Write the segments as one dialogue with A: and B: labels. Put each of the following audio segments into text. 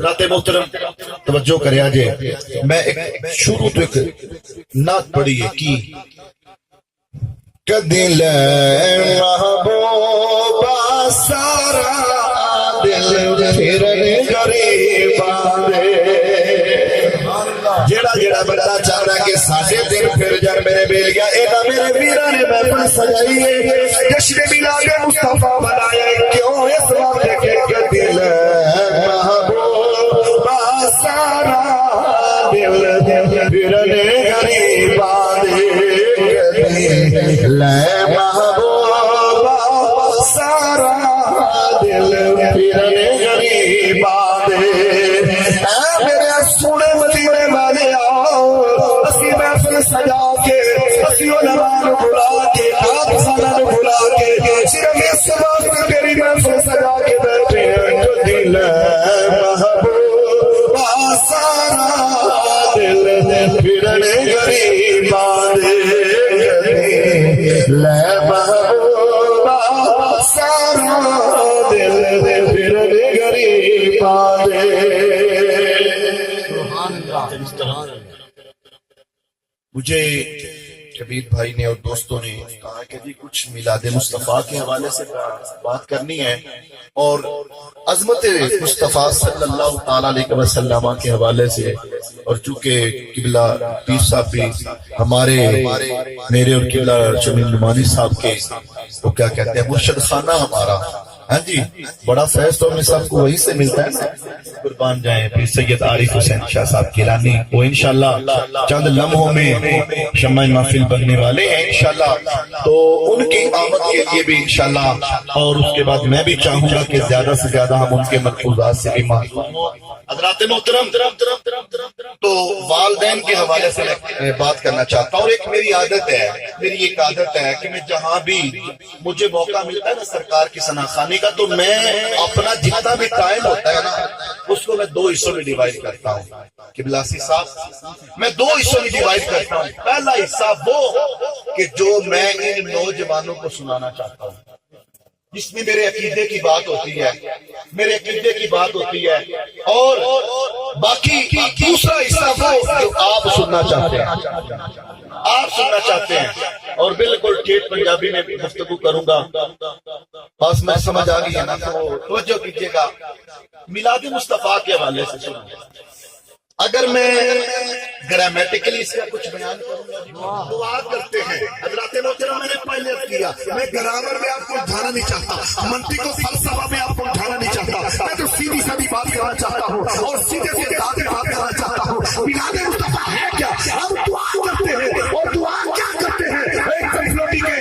A: राते मोहतरम तवज्जो करया जे, मैं एक शुरू तो एक नात पढ़ी है कि दिल महबूबा सारा दिल फिरन गरीबा दे। जेड़ा जेड़ा बंदा चाहता कि साडे दिन फिर जान मेरे बेलिया, एदा मेरे वीरा ने महफिल सजाई है, जश्न मिलाद मुस्तफा बनाया है। क्यों इस वक्त के दिल महबूबा सारा दिल फिरन गरीबा दे। महबूबा सारा दिल फिरन गरीबा दे। मेरे सोने मदीने वाले आओ, असी महफिल सजा के, असी उलमा बुला के, हादसा बुला के, सिर्फ इस वक्त तेरी महफिल सजा के बैठे हैं। जो दिल महबूबा सारा दिल फिरन गरीबा दे। महबूबा सारा दिल फिरन गरीबा दे। मुझे कबीर भाई ने और दोस्तों ने कहा कि जी कुछ मिलाद मुस्तफा के हवाले से बात करनी है और अजमत मुस्तफा सल्लल्लाहु ताला अलैहि वसल्लम के हवाले से। और चूंकि किबला पीर साहब भी हमारे मेरे और किबला शमीम नुमानी साहब के वो क्या कहते हैं मुर्शद खाना हमारा, हाँ जी, बड़ा फैज तो हमें सबको वहीं से मिलता है। कुर्बान जाए फिर सैयद आरिफ हुसैन शाह साहब गिलानी, वो इंशाल्लाह चंद लम्हों में शम्मा महफिल बनने वाले हैं इंशाल्लाह। तो उनकी आमद के लिए भी इंशाल्लाह, और उसके बाद मैं भी चाहूंगा कि ज्यादा से ज्यादा हम उनके मलफूजात से भी मासूम हो। हज़रात मोहतरम, तो वालदैन के हवाले से मैं बात करना चाहता हूँ। एक मेरी आदत है, मेरी एक आदत है कि मैं जहाँ भी मुझे मौका मिलता है ना सरकार की सनाखानी का, तो मैं अपना जितना भी टाइम होता है ना उसको मैं दो हिस्सों में डिवाइड करता हूँ। किबलासी साहब, मैं दो हिस्सों में डिवाइड करता हूँ। पहला हिस्सा वो कि जो मैं इन नौजवानों को सुनाना चाहता हूँ, जिसमें मेरे अकीदे की बात होती है, मेरे अकीदे की बात होती है, और बाकी दूसरा हिस्सा वो जो आप सुनना चाहते हैं, आप सुनना चाहते हैं। और बिल्कुल ठेठ पंजाबी में गुफ्तगू करूंगा, बस मैं समझ आ गई है ना, तो तवज्जो कीजिएगा। मिलाद मुस्तफा के हवाले से सुनिए। अगर मैं ग्रामेटिकली इसका कुछ बयान करूंगा, दुआ करते हैं हज़रात मोहतरम, मैंने पहले किया, मैं ग्रामर में आपको उठाना नहीं चाहता, मंतिक और फलसफा में आपको उठाना नहीं चाहता, मैं तो सीधी सादी बात करना चाहता हूँ और सीधे सीधे बात करना चाहता हूँ। मिलाद मुस्तफा है क्या? हम दुआ करते हैं, और दुआ क्या करते हैं? एक कंफ्लोटी के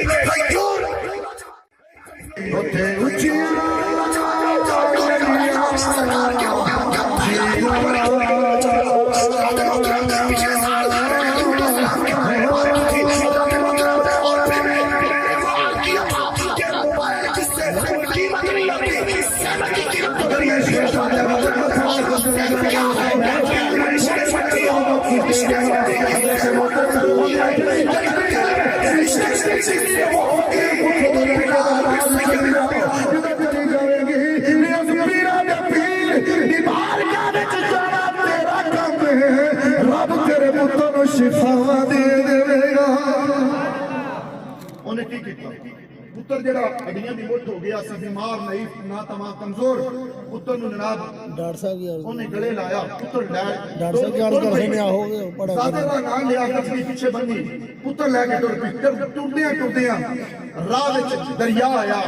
A: पुत्र जरा हड्डियां दी मुठ हो गया सी, बीमार नहीं ना तमाम कमजोर, पुत्र नु जनाब डॉक्टर साहब उन्हें गले लाया, पुत्र डॉक्टर साहब की अर्ज करने में आओगे बड़ा सादा का नाम लिया, कचरी पीछे बंदी, पुत्र लेके टुर पी। टुरदियां राह विच दरिया आया,